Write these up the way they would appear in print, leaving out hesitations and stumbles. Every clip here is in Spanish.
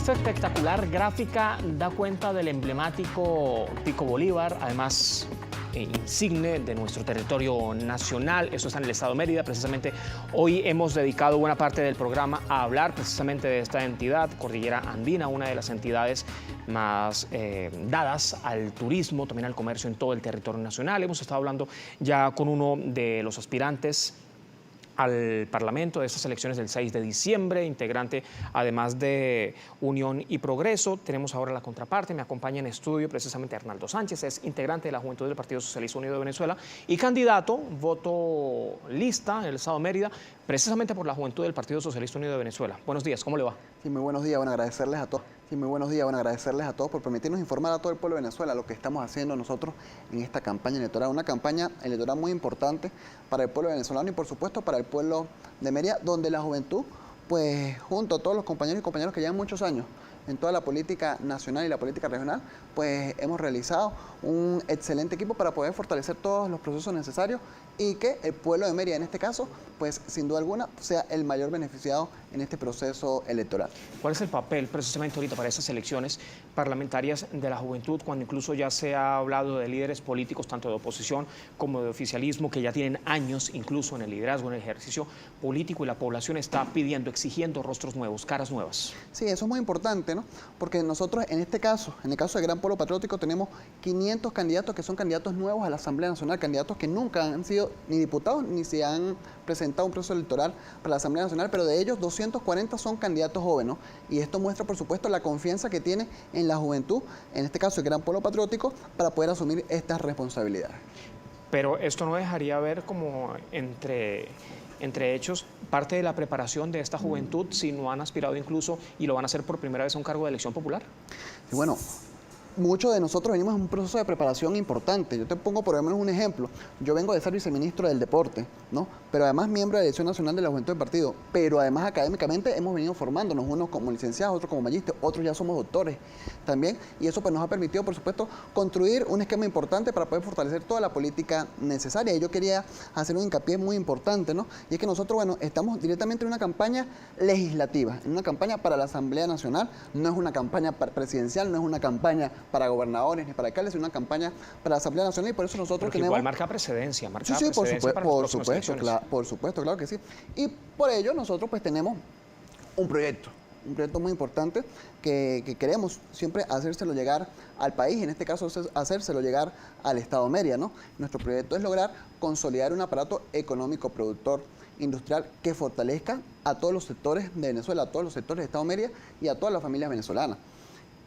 Esta espectacular gráfica da cuenta del emblemático Pico Bolívar, además insigne de nuestro territorio nacional. Eso está en el estado de Mérida. Precisamente hoy hemos dedicado buena parte del programa a hablar precisamente de esta entidad, Cordillera Andina, una de las entidades más dadas al turismo, también al comercio en todo el territorio nacional. Hemos estado hablando ya con uno de los aspirantes al Parlamento de estas elecciones del 6 de diciembre, integrante además de Unión y Progreso. Tenemos ahora la contraparte, me acompaña en estudio precisamente Arnaldo Sánchez, es integrante de la Juventud del Partido Socialista Unido de Venezuela y candidato, voto lista en el estado de Mérida, precisamente por la Juventud del Partido Socialista Unido de Venezuela. Buenos días, ¿cómo le va? Sí, muy buenos días, bueno, agradecerles a todos. Sí, muy buenos días, bueno, agradecerles a todos por permitirnos informar a todo el pueblo de Venezuela lo que estamos haciendo nosotros en esta campaña electoral. Una campaña electoral muy importante para el pueblo venezolano y por supuesto para el pueblo de Mérida, donde la juventud, pues junto a todos los compañeros y compañeras que llevan muchos años en toda la política nacional y la política regional, pues hemos realizado un excelente equipo para poder fortalecer todos los procesos necesarios y que el pueblo de Mérida, en este caso, pues sin duda alguna, sea el mayor beneficiado en este proceso electoral. ¿Cuál es el papel precisamente ahorita para estas elecciones parlamentarias de la juventud, cuando incluso ya se ha hablado de líderes políticos, tanto de oposición como de oficialismo, que ya tienen años incluso en el liderazgo, en el ejercicio político, y la población está pidiendo, exigiendo rostros nuevos, caras nuevas? Sí, eso es muy importante, ¿no? Porque nosotros en este caso, en el caso del Gran Polo Patriótico, tenemos 500 candidatos que son candidatos nuevos a la Asamblea Nacional, candidatos que nunca han sido ni diputados ni se han presentado un proceso electoral para la Asamblea Nacional, pero de ellos 240 son candidatos jóvenes, ¿no? Y esto muestra, por supuesto, la confianza que tiene en la juventud, en este caso el Gran Polo Patriótico, para poder asumir estas responsabilidades. Pero esto no dejaría ver como entre hechos parte de la preparación de esta juventud, si no han aspirado incluso y lo van a hacer por primera vez a un cargo de elección popular. Y bueno, muchos de nosotros venimos en un proceso de preparación importante. Yo te pongo por lo menos un ejemplo. Yo vengo de ser viceministro del deporte, ¿no? Pero además miembro de la Dirección Nacional de la Juventud del Partido. Pero además académicamente hemos venido formándonos, unos como licenciados, otros como magísteres, otros ya somos doctores también. Y eso pues nos ha permitido, por supuesto, construir un esquema importante para poder fortalecer toda la política necesaria. Y yo quería hacer un hincapié muy importante, ¿no? Y es que nosotros, bueno, estamos directamente en una campaña legislativa, en una campaña para la Asamblea Nacional. No es una campaña presidencial, no es una campaña para gobernadores ni para alcaldes, sino una campaña para la Asamblea Nacional, y por eso nosotros tenemos... Igual marca precedencia, sí, por supuesto, claro que sí. Y por ello nosotros pues tenemos un proyecto muy importante que queremos siempre hacérselo llegar al país, en este caso hacérselo llegar al Estado de Mérida, ¿no? Nuestro proyecto es lograr consolidar un aparato económico, productor, industrial, que fortalezca a todos los sectores de Venezuela, a todos los sectores del Estado de Mérida y a todas las familias venezolanas.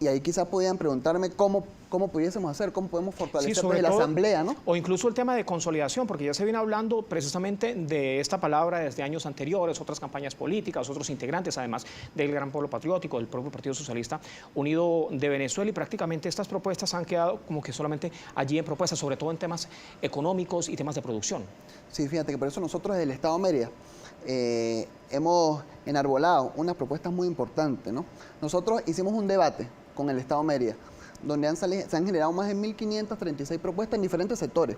Y ahí quizás podían preguntarme cómo pudiésemos hacer, cómo podemos fortalecer desde la Asamblea, ¿no? O incluso el tema de consolidación, porque ya se viene hablando precisamente de esta palabra desde años anteriores, otras campañas políticas, otros integrantes, además del Gran Polo Patriótico, del propio Partido Socialista Unido de Venezuela, y prácticamente estas propuestas han quedado como que solamente allí en propuestas, sobre todo en temas económicos y temas de producción. Sí, fíjate que por eso nosotros desde el Estado de Mérida hemos enarbolado unas propuestas muy importantes, ¿no? Nosotros hicimos un debate con el Estado de Mérida, donde se han generado más de 1.536 propuestas en diferentes sectores,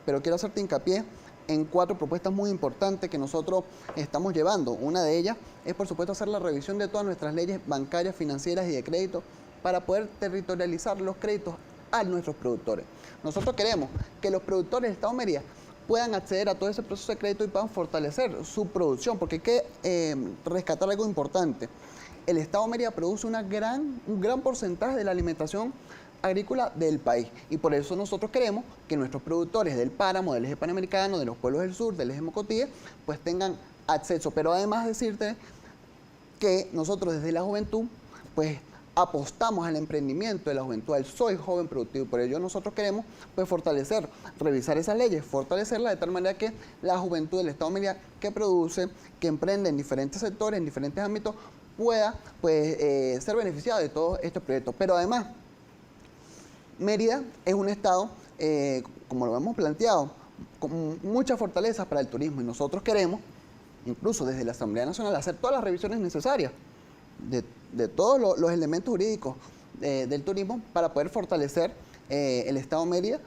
pero quiero hacerte hincapié en 4 propuestas muy importantes que nosotros estamos llevando. Una de ellas es, por supuesto, hacer la revisión de todas nuestras leyes bancarias, financieras y de crédito para poder territorializar los créditos a nuestros productores. Nosotros queremos que los productores del Estado de Mérida puedan acceder a todo ese proceso de crédito y puedan fortalecer su producción, porque hay que rescatar algo importante. El Estado de Mérida produce un gran porcentaje de la alimentación agrícola del país, y por eso nosotros queremos que nuestros productores del páramo, del eje panamericano, de los pueblos del sur, del eje Mocotí, pues tengan acceso. Pero además decirte que nosotros desde la juventud pues apostamos al emprendimiento de la juventud, al soy joven productivo. Por ello nosotros queremos pues fortalecer, revisar esas leyes, fortalecerlas de tal manera que la juventud del Estado de Mérida que produce, que emprende en diferentes sectores, en diferentes ámbitos, pueda pues, ser beneficiado de todos estos proyectos. Pero además, Mérida es un estado, como lo hemos planteado, con muchas fortalezas para el turismo, y nosotros queremos, incluso desde la Asamblea Nacional, hacer todas las revisiones necesarias de todos los elementos jurídicos del turismo para poder fortalecer el Estado de Mérida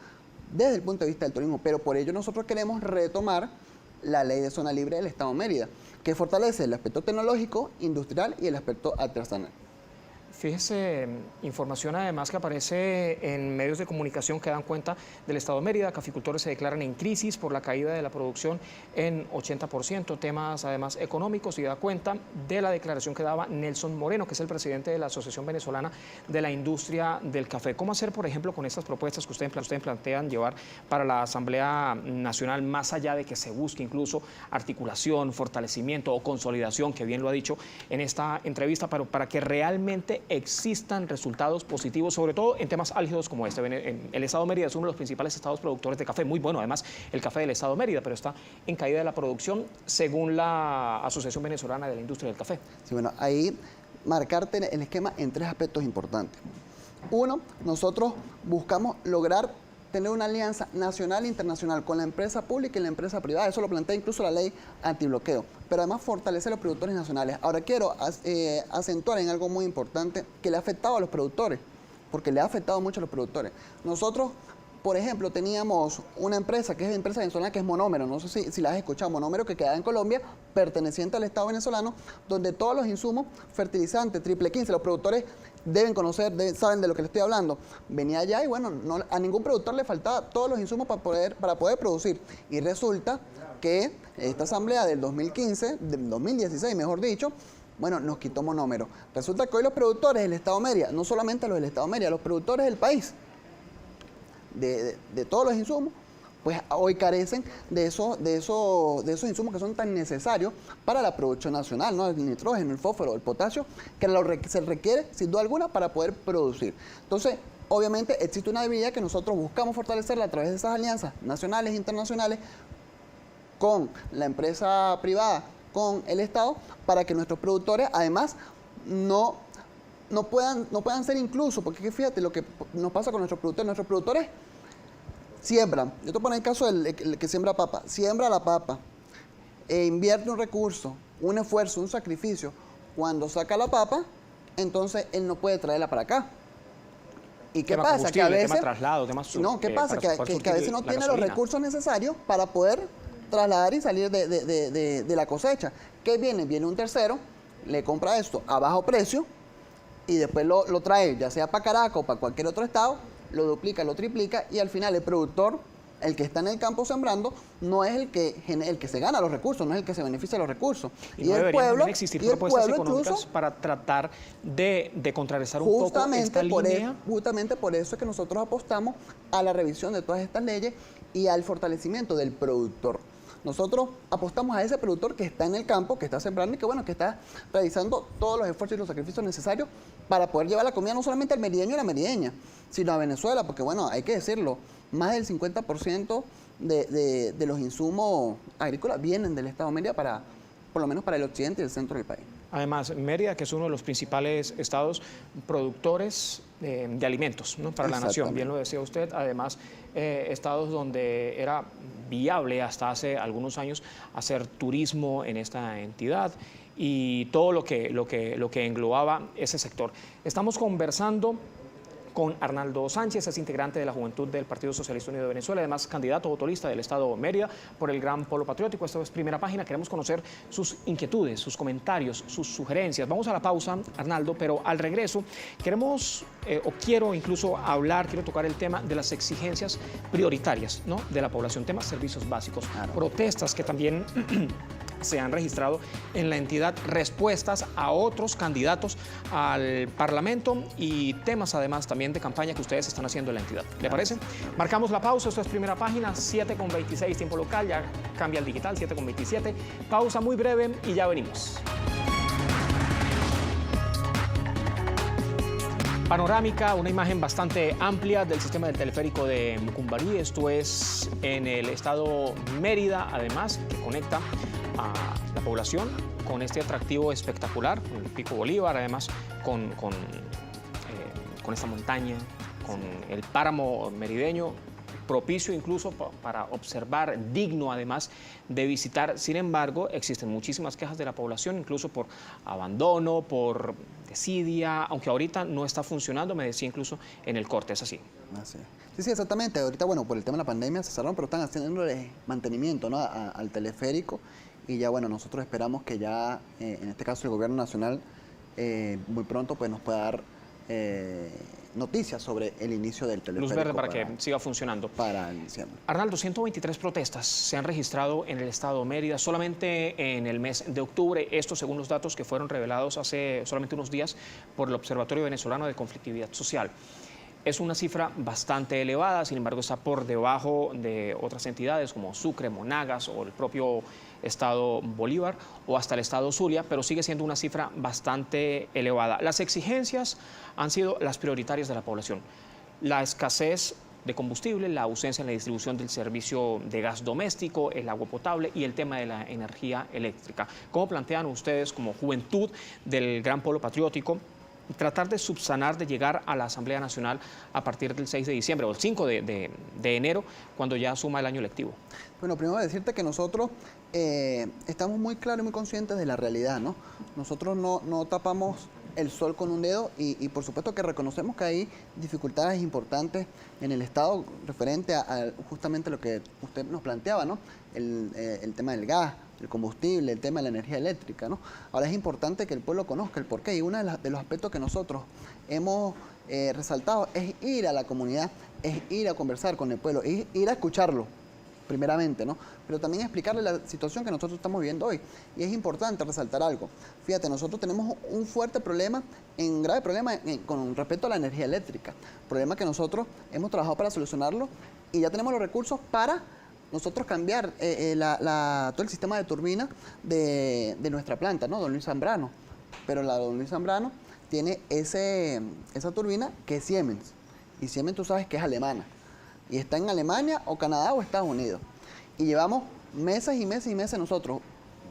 desde el punto de vista del turismo. Pero por ello nosotros queremos retomar la ley de zona libre del Estado de Mérida, que fortalece el aspecto tecnológico, industrial y el aspecto artesanal. Fíjese, información además que aparece en medios de comunicación que dan cuenta del estado de Mérida. Caficultores se declaran en crisis por la caída de la producción en 80%. Temas además económicos, y da cuenta de la declaración que daba Nelson Moreno, que es el presidente de la Asociación Venezolana de la Industria del Café. ¿Cómo hacer, por ejemplo, con estas propuestas que ustedes plantean llevar para la Asamblea Nacional, más allá de que se busque incluso articulación, fortalecimiento o consolidación, que bien lo ha dicho en esta entrevista, para que realmente existan resultados positivos, sobre todo en temas álgidos como este? El estado de Mérida es uno de los principales estados productores de café, muy bueno además el café del estado de Mérida, pero está en caída de la producción según la Asociación Venezolana de la Industria del Café. Sí, bueno, ahí marcarte el esquema en 3 aspectos importantes. Uno, nosotros buscamos lograr tener una alianza nacional e internacional con la empresa pública y la empresa privada. Eso lo plantea incluso la ley antibloqueo. Pero además fortalecer a los productores nacionales. Ahora quiero acentuar en algo muy importante que le ha afectado a los productores, porque le ha afectado mucho a los productores. Nosotros, por ejemplo, teníamos una empresa que es de empresa venezolana, que es Monómero. No sé si la has escuchado. Monómero, que queda en Colombia, perteneciente al Estado venezolano, donde todos los insumos, fertilizantes, triple 15, los productores deben conocer, saben de lo que les estoy hablando. Venía allá y bueno, a ningún productor le faltaba todos los insumos para poder producir. Y resulta que esta asamblea del 2015, del 2016 mejor dicho, bueno, nos quitó Monómero. Resulta que hoy los productores del Estado Mérida, no solamente los del Estado Mérida, los productores del país, de todos los insumos, pues hoy carecen de esos insumos que son tan necesarios para la producción nacional, ¿no? El nitrógeno, el fósforo, el potasio, que se requiere sin duda alguna para poder producir. Entonces, obviamente existe una debilidad que nosotros buscamos fortalecerla a través de esas alianzas nacionales e internacionales con la empresa privada, con el Estado, para que nuestros productores además no puedan ser incluso, porque fíjate lo que nos pasa con nuestros productores siembran. Yo te pongo el caso del que siembra papa. Siembra la papa, invierte un recurso, un esfuerzo, un sacrificio. Cuando saca la papa, entonces él no puede traerla para acá. ¿Y qué pasa? Que a veces, tema traslado, ¿qué pasa? Que a veces no tiene los recursos necesarios para poder trasladar y salir de la cosecha. ¿Qué viene? Viene un tercero, le compra esto a bajo precio y después lo trae, ya sea para Caracas o para cualquier otro estado, lo duplica, lo triplica, y al final el productor, el que está en el campo sembrando, no es el que se gana los recursos, no es el que se beneficia de los recursos. Y no el pueblo, existir propuestas económicas para tratar de contrarrestar un poco esta línea. Justamente por eso es que nosotros apostamos a la revisión de todas estas leyes y al fortalecimiento del productor. Nosotros apostamos a ese productor que está en el campo, que está sembrando y que, bueno, que está realizando todos los esfuerzos y los sacrificios necesarios para poder llevar la comida no solamente al merideño y a la merideña, sino a Venezuela, porque, bueno, hay que decirlo, más del 50% de los insumos agrícolas vienen del Estado de Mérida, por lo menos para el occidente y el centro del país. Además, Mérida, que es uno de los principales estados productores de alimentos, ¿no?, para la nación, bien lo decía usted. Además, estados donde era viable hasta hace algunos años hacer turismo en esta entidad y todo lo que englobaba ese sector. Estamos conversando con Arnaldo Sánchez, es integrante de la Juventud del Partido Socialista Unido de Venezuela, además candidato votolista del Estado de Mérida por el Gran Polo Patriótico. Esta es Primera Página. Queremos conocer sus inquietudes, sus comentarios, sus sugerencias. Vamos a la pausa, Arnaldo, pero al regreso quiero incluso quiero tocar el tema de las exigencias prioritarias, ¿no?, de la población, temas servicios básicos, protestas que también se han registrado en la entidad, respuestas a otros candidatos al Parlamento y temas además también de campaña que ustedes están haciendo en la entidad. ¿Le parece? Marcamos la pausa, esto es Primera Página, 7:26 tiempo local, ya cambia el digital, 7:27. Pausa muy breve y ya venimos. Panorámica, una imagen bastante amplia del sistema del teleférico de Mucumbarí. Esto es en el estado Mérida, además, que conecta a la población con este atractivo espectacular, con el Pico Bolívar, además con esta montaña, con el páramo merideño, propicio incluso para observar, digno además de visitar. Sin embargo, existen muchísimas quejas de la población, incluso por abandono, por desidia, aunque ahorita no está funcionando, me decía incluso en el corte, ¿es así? Sí, exactamente. Ahorita, bueno, por el tema de la pandemia se cerraron, pero están haciéndole mantenimiento, ¿no?, al teleférico. Y ya, bueno, nosotros esperamos que ya, en este caso el gobierno nacional, muy pronto pues, nos pueda dar noticias sobre el inicio del teleférico. Luz verde para que siga funcionando. Para diciembre. Arnaldo, 123 protestas se han registrado en el estado de Mérida solamente en el mes de octubre. Esto según los datos que fueron revelados hace solamente unos días por el Observatorio Venezolano de Conflictividad Social. Es una cifra bastante elevada, sin embargo está por debajo de otras entidades como Sucre, Monagas o el propio estado Bolívar o hasta el estado Zulia, pero sigue siendo una cifra bastante elevada. Las exigencias han sido las prioritarias de la población. La escasez de combustible, la ausencia en la distribución del servicio de gas doméstico, el agua potable y el tema de la energía eléctrica. ¿Cómo plantean ustedes como juventud del Gran Polo Patriótico tratar de subsanar, de llegar a la Asamblea Nacional a partir del 6 de diciembre o el 5 de enero, cuando ya suma el año lectivo? Bueno, primero decirte que nosotros estamos muy claros y muy conscientes de la realidad, ¿no? Nosotros no tapamos el sol con un dedo y por supuesto que reconocemos que hay dificultades importantes en el Estado referente a justamente lo que usted nos planteaba, ¿no? El tema del gas, el combustible, el tema de la energía eléctrica, ¿no? Ahora es importante que el pueblo conozca el porqué y uno de los aspectos que nosotros hemos resaltado es ir a la comunidad, es ir a conversar con el pueblo, es ir a escucharlo primeramente, ¿no? Pero también explicarle la situación que nosotros estamos viviendo hoy. Y es importante resaltar algo. Fíjate, nosotros tenemos un fuerte problema, un grave problema con respecto a la energía eléctrica. Problema que nosotros hemos trabajado para solucionarlo y ya tenemos los recursos para nosotros cambiar todo el sistema de turbina de nuestra planta, ¿no? Don Luis Zambrano. Pero la Don Luis Zambrano tiene esa turbina que es Siemens. Y Siemens tú sabes que es alemana. Y está en Alemania o Canadá o Estados Unidos. Y llevamos meses y meses y meses nosotros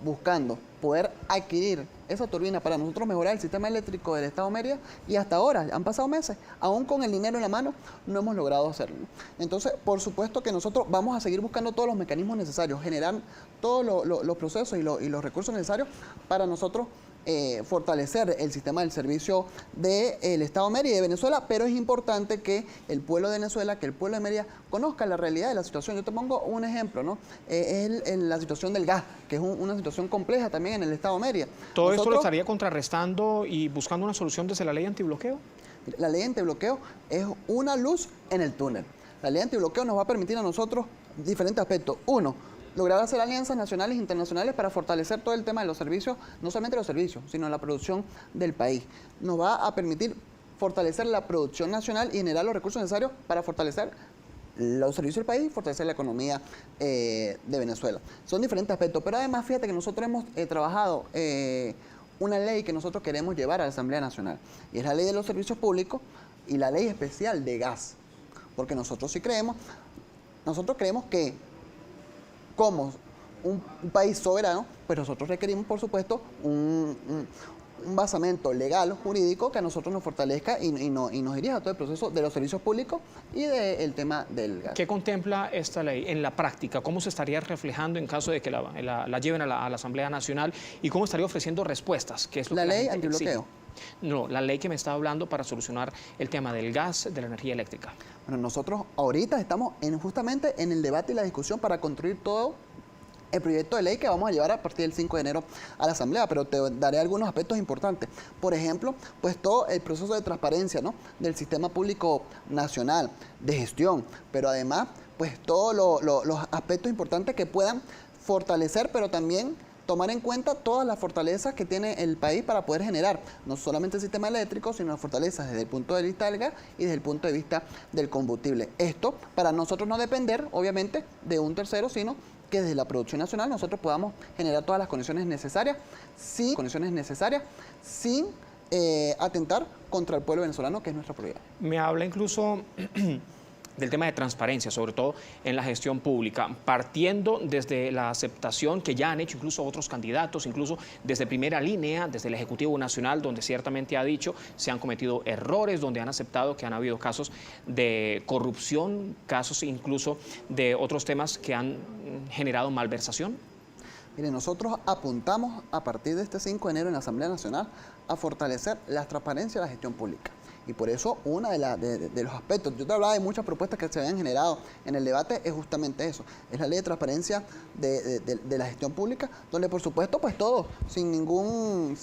buscando poder adquirir esa turbina para nosotros mejorar el sistema eléctrico del Estado de Mérida y hasta ahora, han pasado meses, aún con el dinero en la mano, no hemos logrado hacerlo. Entonces, por supuesto que nosotros vamos a seguir buscando todos los mecanismos necesarios, generar todos los procesos y los recursos necesarios para nosotros fortalecer el sistema del servicio del Estado de Mérida y de Venezuela, pero es importante que el pueblo de Venezuela, que el pueblo de Mérida conozca la realidad de la situación. Yo te pongo un ejemplo, ¿no? Es la situación del gas, que es una situación compleja también en el Estado de Mérida. ¿Todo esto lo estaría contrarrestando y buscando una solución desde la ley antibloqueo? La ley antibloqueo es una luz en el túnel. La ley antibloqueo nos va a permitir a nosotros diferentes aspectos. Uno, lograr hacer alianzas nacionales e internacionales para fortalecer todo el tema de los servicios, no solamente los servicios, sino la producción del país. Nos va a permitir fortalecer la producción nacional y generar los recursos necesarios para fortalecer los servicios del país y fortalecer la economía de Venezuela. Son diferentes aspectos, pero además fíjate que nosotros hemos trabajado una ley que nosotros queremos llevar a la Asamblea Nacional, y es la ley de los servicios públicos y la ley especial de gas, porque nosotros creemos que como un país soberano, pues nosotros requerimos, por supuesto, un basamento legal, jurídico, que a nosotros nos fortalezca y nos dirija a todo el proceso de los servicios públicos y del tema del gas. ¿Qué contempla esta ley en la práctica? ¿Cómo se estaría reflejando en caso de que la lleven a la Asamblea Nacional? ¿Y cómo estaría ofreciendo respuestas? ¿Qué es lo la que ley gente antibloqueo. exige? No, la ley que me está hablando para solucionar el tema del gas, de la energía eléctrica. Bueno, nosotros ahorita estamos justamente en el debate y la discusión para construir todo el proyecto de ley que vamos a llevar a partir del 5 de enero a la Asamblea, pero te daré algunos aspectos importantes. Por ejemplo, pues todo el proceso de transparencia, ¿no?, del sistema público nacional, de gestión, pero además, pues todos los aspectos importantes que puedan fortalecer, pero también tomar en cuenta todas las fortalezas que tiene el país para poder generar no solamente el sistema eléctrico, sino las fortalezas desde el punto de vista del gas y desde el punto de vista del combustible. Esto para nosotros no depender, obviamente, de un tercero, sino que desde la producción nacional nosotros podamos generar todas las condiciones necesarias sin atentar contra el pueblo venezolano, que es nuestra prioridad. Me habla incluso del tema de transparencia, sobre todo en la gestión pública, partiendo desde la aceptación que ya han hecho incluso otros candidatos, incluso desde primera línea, desde el Ejecutivo Nacional, donde ciertamente ha dicho se han cometido errores, donde han aceptado que han habido casos de corrupción, casos incluso de otros temas que han generado malversación. Mire, nosotros apuntamos a partir de este 5 de enero en la Asamblea Nacional a fortalecer la transparencia de la gestión pública. Y por eso uno de los aspectos, yo te hablaba de muchas propuestas que se habían generado en el debate, es justamente eso, es la ley de transparencia de la gestión pública, donde por supuesto pues todos, sin ningún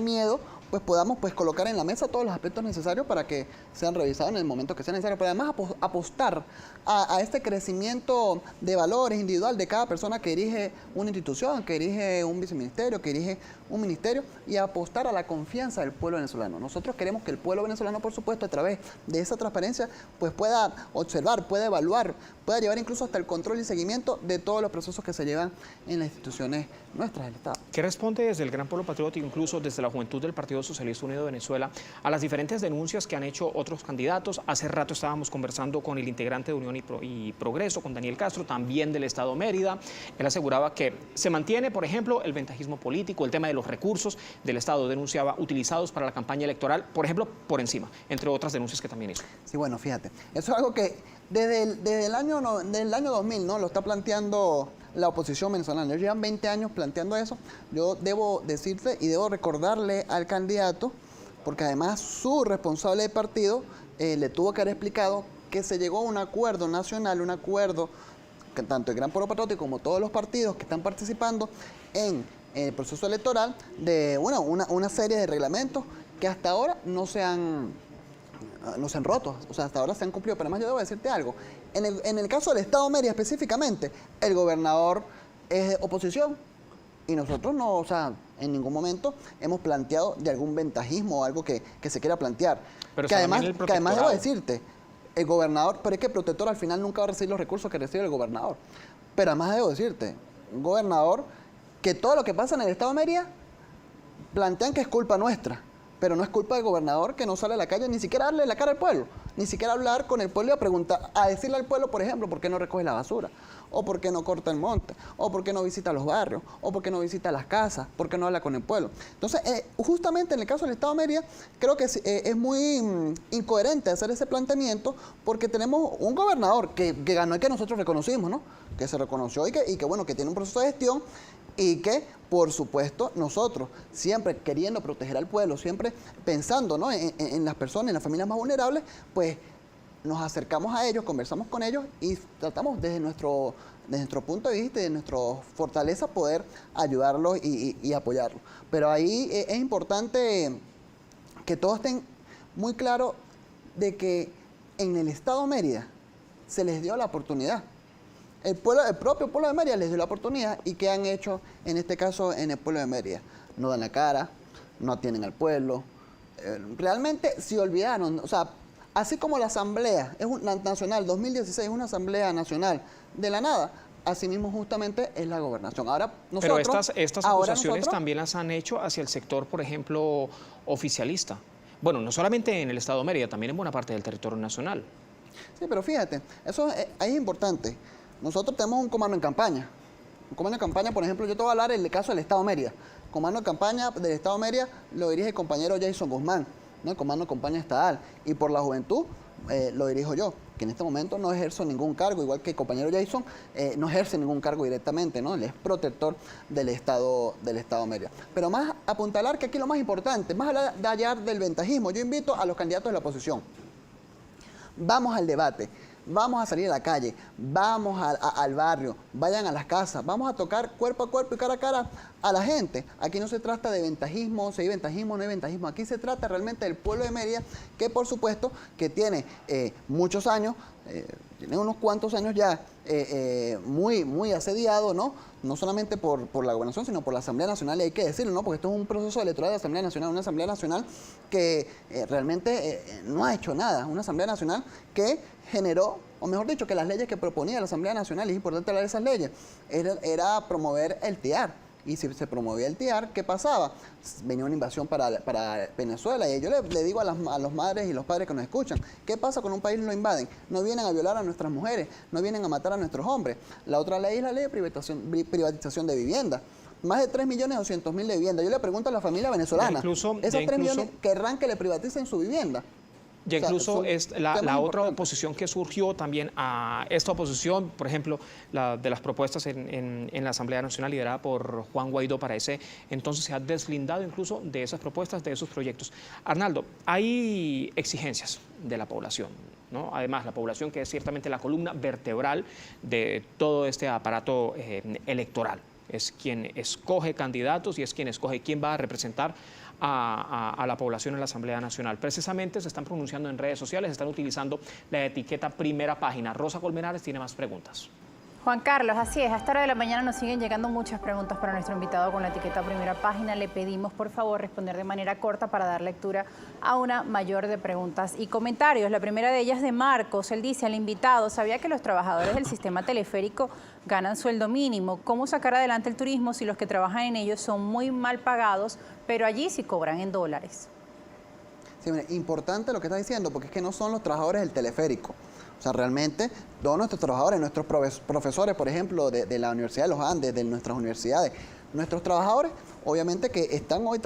miedo, pues podamos pues colocar en la mesa todos los aspectos necesarios para que sean revisados en el momento que sea necesario, pero además apostar a este crecimiento de valores individual de cada persona que dirige una institución, que dirige un viceministerio, que dirige un ministerio, y apostar a la confianza del pueblo venezolano. Nosotros queremos que el pueblo venezolano, por supuesto, a través de esa transparencia, pues pueda observar, pueda evaluar, pueda llevar incluso hasta el control y seguimiento de todos los procesos que se llevan en las instituciones nuestras del Estado. ¿Qué responde desde el Gran Pueblo Patriótico, incluso desde la juventud del Partido Socialista Unido de Venezuela, a las diferentes denuncias que han hecho otros candidatos? Hace rato estábamos conversando con el integrante de Unión y Progreso, con Daniel Castro, también del Estado Mérida. Él aseguraba que se mantiene, por ejemplo, el ventajismo político, el tema de los recursos del Estado, denunciaba, utilizados para la campaña electoral, por ejemplo, por encima, entre otras denuncias que también hizo. Sí, bueno, fíjate, eso es algo que desde el año 2000, ¿no?, lo está planteando la oposición venezolana. Ellos llevan 20 años planteando eso. Yo debo decirte y debo recordarle al candidato, porque además su responsable de partido le tuvo que haber explicado que se llegó a un acuerdo nacional, un acuerdo que tanto el Gran Pueblo Patriótico como todos los partidos que están participando en el proceso electoral, de una serie de reglamentos que hasta ahora no se han roto, o sea, hasta ahora se han cumplido. Pero además yo debo decirte algo, en el caso del Estado Mérida específicamente, el gobernador es de oposición y nosotros no, o sea, en ningún momento hemos planteado de algún ventajismo o algo que se quiera plantear. Pero que además debo decirte, el gobernador, pero es que el protector al final nunca va a recibir los recursos que recibe el gobernador. Pero además debo decirte, un gobernador que todo lo que pasa en el Estado Mérida plantean que es culpa nuestra. Pero no es culpa del gobernador que no sale a la calle ni siquiera a darle la cara al pueblo, ni siquiera hablar con el pueblo y a preguntar, a decirle al pueblo, por ejemplo, por qué no recoge la basura, o por qué no corta el monte, o por qué no visita los barrios, o por qué no visita las casas, por qué no habla con el pueblo. Entonces, justamente en el caso del Estado de Mérida, creo que es muy incoherente hacer ese planteamiento, porque tenemos un gobernador que ganó y que nosotros reconocimos, ¿no?, que se reconoció y que bueno, que tiene un proceso de gestión, y que, por supuesto, nosotros, siempre queriendo proteger al pueblo, siempre pensando, ¿no?, en las personas, en las familias más vulnerables, pues nos acercamos a ellos, conversamos con ellos y tratamos desde nuestro punto de vista y de nuestra fortaleza poder ayudarlos y apoyarlos. Pero ahí es importante que todos estén muy claros de que en el Estado de Mérida se les dio la oportunidad. El propio pueblo de Mérida les dio la oportunidad. ¿Y qué han hecho en este caso en el pueblo de Mérida? No dan la cara, no atienden al pueblo. Realmente se olvidaron. O sea, así como la Asamblea Nacional 2016 es una Asamblea Nacional de la nada, asimismo justamente es la gobernación. Ahora nosotros, pero estas acusaciones también las han hecho hacia el sector, por ejemplo, oficialista. Bueno, no solamente en el Estado de Mérida, también en buena parte del territorio nacional. Sí, pero fíjate, eso ahí es importante. Nosotros tenemos un comando en campaña. Un comando en campaña, por ejemplo, yo te voy a hablar del caso del Estado de Mérida. Comando en campaña del Estado de Mérida lo dirige el compañero Jason Guzmán, ¿no?, el comando en campaña estatal. Y por la juventud lo dirijo yo, que en este momento no ejerzo ningún cargo, igual que el compañero Jason no ejerce ningún cargo directamente, ¿no? Él es protector del Estado de Mérida. Pero más apuntalar que aquí lo más importante, más allá del ventajismo, yo invito a los candidatos de la oposición. Vamos al debate. Vamos a salir a la calle, vamos al barrio, vayan a las casas, vamos a tocar cuerpo a cuerpo y cara a cara a la gente. Aquí no se trata de ventajismo, si hay ventajismo o no hay ventajismo. Aquí se trata realmente del pueblo de Mérida, que por supuesto que tiene muchos años, tiene unos cuantos años ya muy asediado, ¿no? No solamente por la gobernación, sino por la Asamblea Nacional, y hay que decirlo, ¿no?, porque esto es un proceso electoral de la Asamblea Nacional, una Asamblea Nacional que realmente no ha hecho nada, una Asamblea Nacional que generó, o mejor dicho, que las leyes que proponía la Asamblea Nacional, y es importante hablar de esas leyes, era promover el TIAR. Y si se promovía el TIAR, ¿qué pasaba? Venía una invasión para Venezuela. Y yo le digo a las madres y los padres que nos escuchan, ¿qué pasa cuando un país lo invaden? No vienen a violar a nuestras mujeres, no vienen a matar a nuestros hombres. La otra ley es la ley de privatización de vivienda. Más de 3.200.000 de vivienda. Yo le pregunto a la familia venezolana, ¿esos 3 millones querrán que le privaticen su vivienda? Ya incluso es la otra oposición que surgió también a esta oposición, por ejemplo, de las propuestas en la Asamblea Nacional liderada por Juan Guaidó para ese entonces, se ha deslindado incluso de esas propuestas, de esos proyectos. Arnaldo, hay exigencias de la población, ¿no? Además, la población que es ciertamente la columna vertebral de todo este aparato electoral. es quien escoge candidatos y es quien escoge quién va a representar a la población en la Asamblea Nacional. Precisamente se están pronunciando en redes sociales, están utilizando la etiqueta Primera Página. Rosa Colmenares tiene más preguntas. Juan Carlos, así es, a esta hora de la mañana nos siguen llegando muchas preguntas para nuestro invitado con la etiqueta Primera Página. Le pedimos, por favor, responder de manera corta para dar lectura a una mayor de preguntas y comentarios. La primera de ellas de Marcos. Él dice al invitado: ¿sabía que los trabajadores del sistema teleférico ganan sueldo mínimo? ¿Cómo sacar adelante el turismo si los que trabajan en ellos son muy mal pagados, pero allí sí cobran en dólares? Sí, mire, importante lo que está diciendo, porque es que no son los trabajadores del teleférico. O sea, realmente todos nuestros trabajadores, nuestros profesores, por ejemplo, de la Universidad de los Andes, de nuestras universidades, nuestros trabajadores, obviamente que están hoy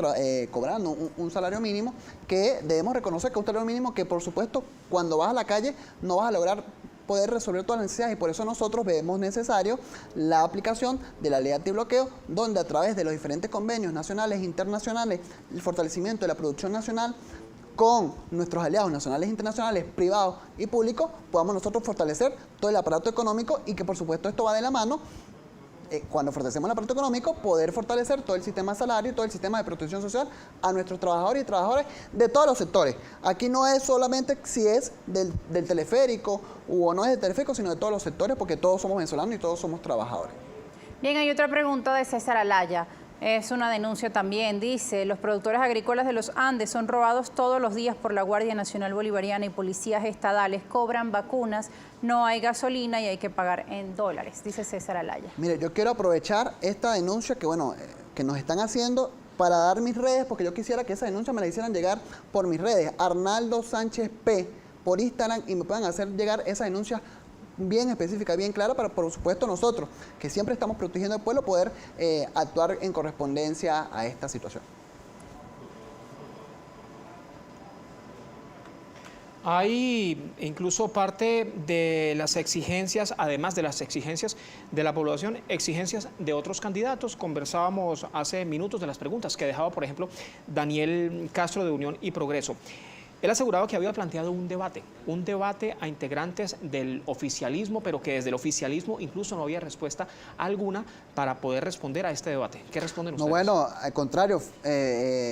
cobrando un salario mínimo, que debemos reconocer que es un salario mínimo que, por supuesto, cuando vas a la calle no vas a lograr poder resolver todas las necesidades, y por eso nosotros vemos necesario la aplicación de la ley antibloqueo, donde a través de los diferentes convenios nacionales e internacionales, el fortalecimiento de la producción nacional, con nuestros aliados nacionales e internacionales, privados y públicos, podamos nosotros fortalecer todo el aparato económico, y que por supuesto esto va de la mano, cuando fortalecemos el aparato económico, poder fortalecer todo el sistema de salario y todo el sistema de protección social a nuestros trabajadores y trabajadoras de todos los sectores. Aquí no es solamente si es del teleférico o no es del teleférico, sino de todos los sectores, porque todos somos venezolanos y todos somos trabajadores. Bien, hay otra pregunta de César Alaya. Es una denuncia también. Dice: los productores agrícolas de los Andes son robados todos los días por la Guardia Nacional Bolivariana y policías estadales. Cobran vacunas, no hay gasolina y hay que pagar en dólares, dice César Alaya. Mire, yo quiero aprovechar esta denuncia que nos están haciendo para dar mis redes, porque yo quisiera que esa denuncia me la hicieran llegar por mis redes, Arnaldo Sánchez P, por Instagram, y me puedan hacer llegar esa denuncia bien específica, bien clara, para, por supuesto, nosotros, que siempre estamos protegiendo al pueblo, poder actuar en correspondencia a esta situación. Hay incluso parte de las exigencias, además de las exigencias de la población, exigencias de otros candidatos. Conversábamos hace minutos de las preguntas que dejaba, por ejemplo, Daniel Castro de Unión y Progreso. Él aseguraba que había planteado un debate a integrantes del oficialismo, pero que desde el oficialismo incluso no había respuesta alguna para poder responder a este debate. ¿Qué responden ustedes? No, bueno, al contrario,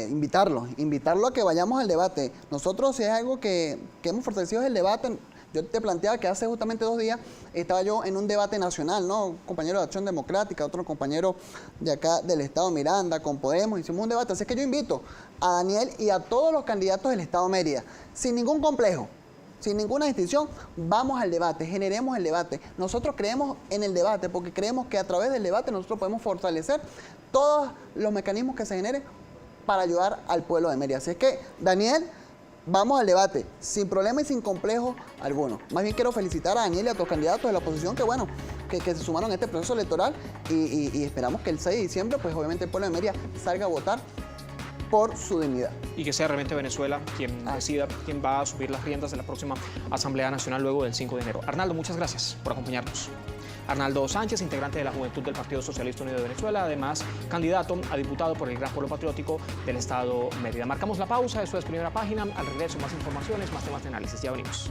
invitarlo a que vayamos al debate. Nosotros, si es algo que hemos fortalecido, es el debate. Yo te planteaba que hace justamente 2 días estaba yo en un debate nacional, ¿no? Un compañero de Acción Democrática, otro compañero de acá del Estado Miranda, con Podemos, hicimos un debate. Así que yo invito a Daniel y a todos los candidatos del Estado Mérida, sin ningún complejo, sin ninguna distinción, vamos al debate, generemos el debate. Nosotros creemos en el debate, porque creemos que a través del debate nosotros podemos fortalecer todos los mecanismos que se generen para ayudar al pueblo de Mérida. Así es que, Daniel, vamos al debate, sin problema y sin complejo alguno. Más bien quiero felicitar a Daniel y a otros candidatos de la oposición que se sumaron a este proceso electoral, y esperamos que el 6 de diciembre, pues obviamente el pueblo de Mérida salga a votar por su dignidad. Y que sea realmente Venezuela quien decida quién va a asumir las riendas de la próxima Asamblea Nacional luego del 5 de enero. Arnaldo, muchas gracias por acompañarnos. Arnaldo Sánchez, integrante de la Juventud del Partido Socialista Unido de Venezuela, además candidato a diputado por el Gran Polo Patriótico del Estado Mérida. Marcamos la pausa, eso es Primera Página. Al regreso, más informaciones, más temas de análisis. Ya venimos.